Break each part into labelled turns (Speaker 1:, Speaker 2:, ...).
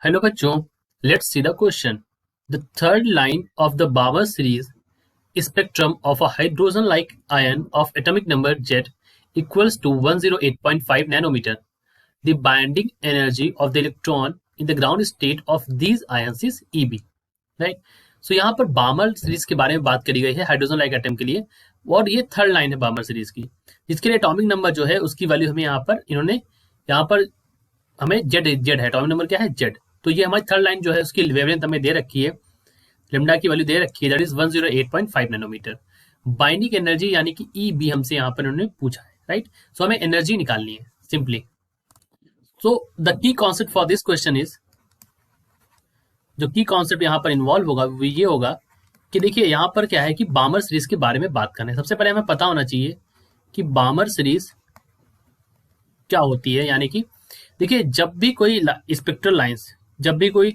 Speaker 1: Hello बच्चों, let's see the question. The third line of the Balmer series spectrum of a hydrogen-like ion of atomic number Z equals to 108.5 nanometer. The binding energy of the electron in the ground state of these ions is Eb. Right. So यहाँ पर बामर series के बारे में बात करी गई है hydrogen like atom के लिए, और ये थर्ड लाइन है बामर सीरीज की, जिसके लिए एटॉमिक नंबर जो है उसकी वैल्यू हमें यहाँ पर हमें जेड जेड है. एटॉमिक नंबर क्या है? जेड. तो ये हमारी थर्ड लाइन जो है उसकी वेवलेंथ हमें दे रखी है, लेमडा की वैल्यू दे रखी है, that is 108.5 nanometre. Binding energy यानी कि ई बी हमसे यहाँ पर उन्होंने पूछा है. राइट. सो हमें एनर्जी निकालनी है simply. So the key concept for this question is, जो की कॉन्सेप्ट यहाँ पर इन्वॉल्व होगा वो ये होगा कि देखिए यहाँ पर क्या है कि बामर सीरीज के बारे में बात करना है. सबसे पहले हमें पता होना चाहिए कि बामर सीरीज क्या होती है. यानी कि देखिए जब भी कोई स्पेक्ट्रल लाइंस, जब भी कोई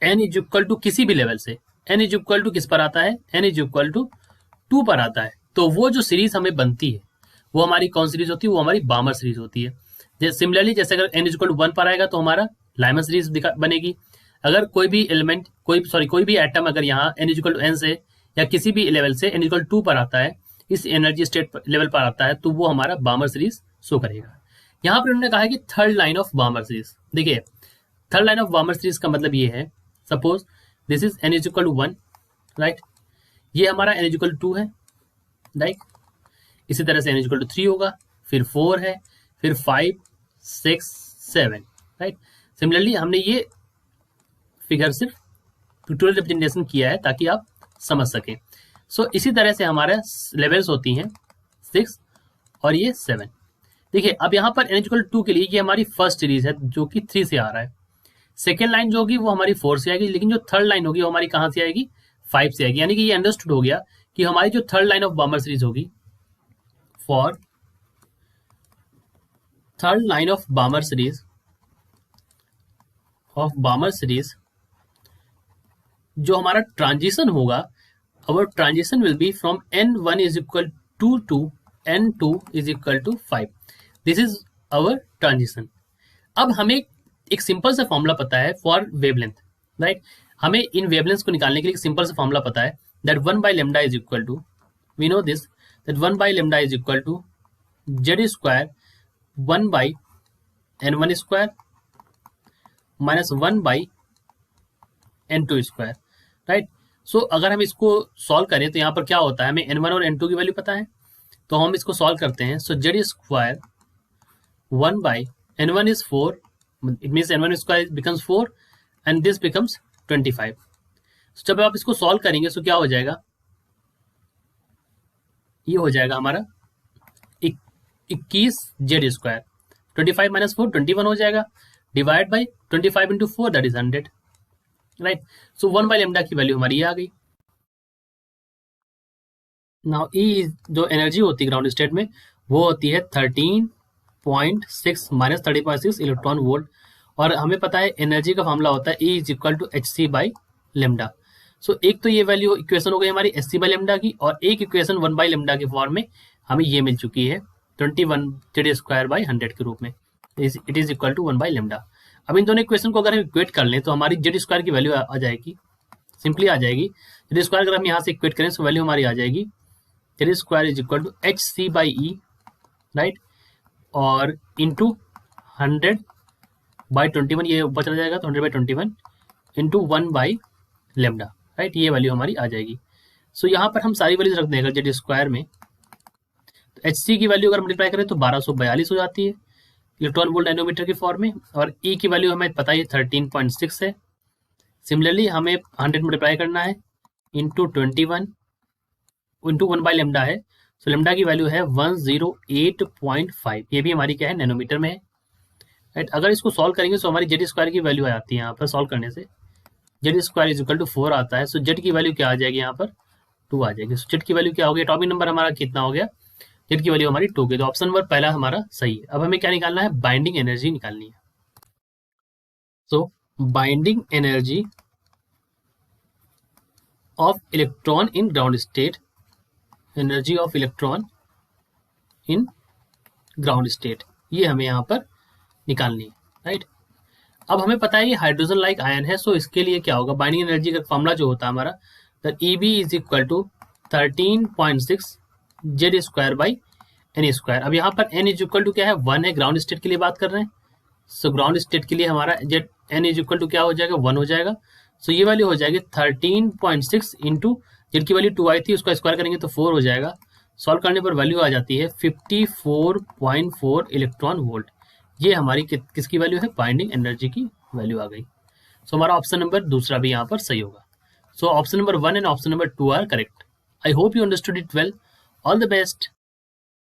Speaker 1: n इज इक्वल टू किसी भी लेवल से, n इज इक्वल टू किस पर आता है? n इज इक्वल टू 2 पर आता है. तो वो जो सीरीज हमें बनती है वो हमारी कौन सीरीज होती है? वो हमारी बामर सीरीज होती है. सिमिलरली जैसे अगर n इज इक्वल टू 1 पर आएगा तो हमारा लाइमर सीरीज बनेगी. अगर कोई भी एलिमेंट कोई भी एटम अगर यहाँ n is equal to n से या किसी भी लेवल से n इज इक्वल टू 2 पर आता है, इस एनर्जी स्टेट लेवल पर आता है, तो वो हमारा बामर सीरीज शो करेगा. यहाँ पर उन्होंने कहा है कि third line of Balmer series. देखिए third line of Balmer series का मतलब ये है, suppose this is n is equal to 1, right. ये हमारा n इज इक्वल टू 2 है, राइट. इसी तरह से n इज इक्वल टू 3 होगा, फिर 4 है, फिर 5, 6, 7, राइट. सिमिलरली हमने ये फिगर सिर्फ पिक्टोरियल रिप्रेजेंटेशन किया है ताकि आप समझ सकें. सो इसी तरह से हमारे लेवल्स होती हैं 6 और ये 7. देखिए अब यहाँ पर n इक्वल 2 के लिए ये हमारी फर्स्ट सीरीज है जो कि 3 से आ रहा है. सेकेंड लाइन जो होगी वो हमारी 4 से आएगी, लेकिन जो थर्ड लाइन होगी वो हमारी कहाँ से आएगी? 5 से आएगी. यानी कि ये अंडरस्टूड हो गया कि हमारी जो third line of Balmer series होगी, for third line of Balmer series जो हमारा ट्रांजिशन होगा, our transition will be from n1 is equal to n2 is equal to 5. This is our transition. अब हमें एक सिंपल सा फॉर्मूला पता है फॉर वेवलेंथ, राइट. हमें इन वेवलेंथ को निकालने के लिए एक सिंपल सा फॉर्मूला पता है, that 1 by lambda is equal to, we know this, that 1 by lambda is equal to z square 1 by n1 square minus 1 by n2 square, right. सो अगर हम इसको सॉल्व करें तो यहाँ पर क्या होता है, हमें n1 और n2 की वैल्यू पता है, तो हम इसको सॉल्व करते हैं. So Z square 1 by n1 is 4, it means n1 square becomes 4 and this becomes 25. so, जब आप इसको सॉल्व करेंगे तो क्या हो जाएगा? ये हो जाएगा हमारा 21 जेड स्क्वायर, 25 माइनस 4 21 हो जाएगा, divide by 25 into 4 that is 100, right. So 1 by lambda की वैल्यू हमारी ये आ गई. नाउ ई जो एनर्जी होती है ग्राउंड स्टेट में वो होती है 13.6 माइनस 30.6 इलेक्ट्रॉन वोल्ट, और हमें पता है एनर्जी का फॉर्मूला होता है E is equal to H C by lambda. So एक तो ये वैल्यू इक्वेशन हो गई हमारी एच सी बाई लेमडा की, और एक इक्वेशन 1 बाई लेमडा के फॉर्म में हमें ये मिल चुकी है 21 जेड स्क्वायर बाई 100 के रूप में. It is equal to 1 by lambda. अब इन दोनों इक्वेशन को अगर हम इक्वेट कर लें तो हमारी जेड स्क्वायर की वैल्यू आ जाएगी, सिंपली आ जाएगी. जेड स्क्वायर अगर हम यहाँ से इक्वेट करें तो वैल्यू हमारी आ जाएगी Z square is equal to H C by E, right, और इंटू 100 बाई 21, ये ऊपर चला जाएगा तो 100 by 21 into 1 by lambda, right. ये वैल्यू हमारी आ जाएगी. सो यहाँ पर हम सारी वैल्यूज रख देंगे जेड स्क्वायर में. तो एच सी की वैल्यू अगर मल्टीप्लाई करें तो 1242 हो जाती है इलेक्ट्रॉन वोल्ट नैनोमीटर की फॉर्म में, और ई की वैल्यू हमें पता है 13.6 है. सिमिलरली हमें 100 मल्टीप्लाई करना है इंटू 21 इंटू 1 बाई लेमडा है, सो लेमडा की वैल्यू है 108.5. ये भी हमारी क्या है? नैनोमीटर में है, राइट. अगर इसको सॉल्व करेंगे तो हमारी जेड स्क्वायर की वैल्यू आ जाती है यहाँ पर सॉल्व करने से, Z square is equal to 4 आता है. सो जेड की वैल्यू क्या आ जाएगी? यहाँ पर 2 आ जाएगी. सो जेड की वैल्यू क्या हो गया? एटॉमिक नंबर हमारा कितना हो गया? जेड की वैल्यू हमारी 2 की. तो ऑप्शन नंबर पहला हमारा सही है. अब हमें क्या निकालना है? बाइंडिंग एनर्जी निकालनी है. So binding energy of electron in ground state, energy of electron in ground state, ये हमें यहाँ पर निकालनी है, राइट. अब हमें पता है ये हाइड्रोजन लाइक आयन है, सो इसके लिए क्या होगा, बाइंडिंग एनर्जी का फॉर्मूला जो होता है हमारा, the EB is equal to 13.6 Z square by N square. अब यहाँ पर एन इज इक्वल टू क्या है, 1 है, ग्राउंड स्टेट के लिए बात कर रहे हैं। सो ग्राउंड स्टेट के लिए हमारा Z N is equal to क्या हो जाएगा, 1 हो जाएगा। सो ये वैल्यू हो जाएगी 13.6 इंटू जेड की वैल्यू 2 आई थी, उसका स्क्वायर करेंगे तो 4 हो जाएगा। सॉल्व करने पर वैल्यू आ जाती है 54.4 इलेक्ट्रॉन वोल्ट। ये हमारी किसकी वैल्यू है, बाइंडिंग एनर्जी की वैल्यू आ गई। सो हमारा ऑप्शन नंबर दूसरा भी यहाँ पर सही होगा। So option number 1 and option number 2 are correct. I hope you understood it well. All the best.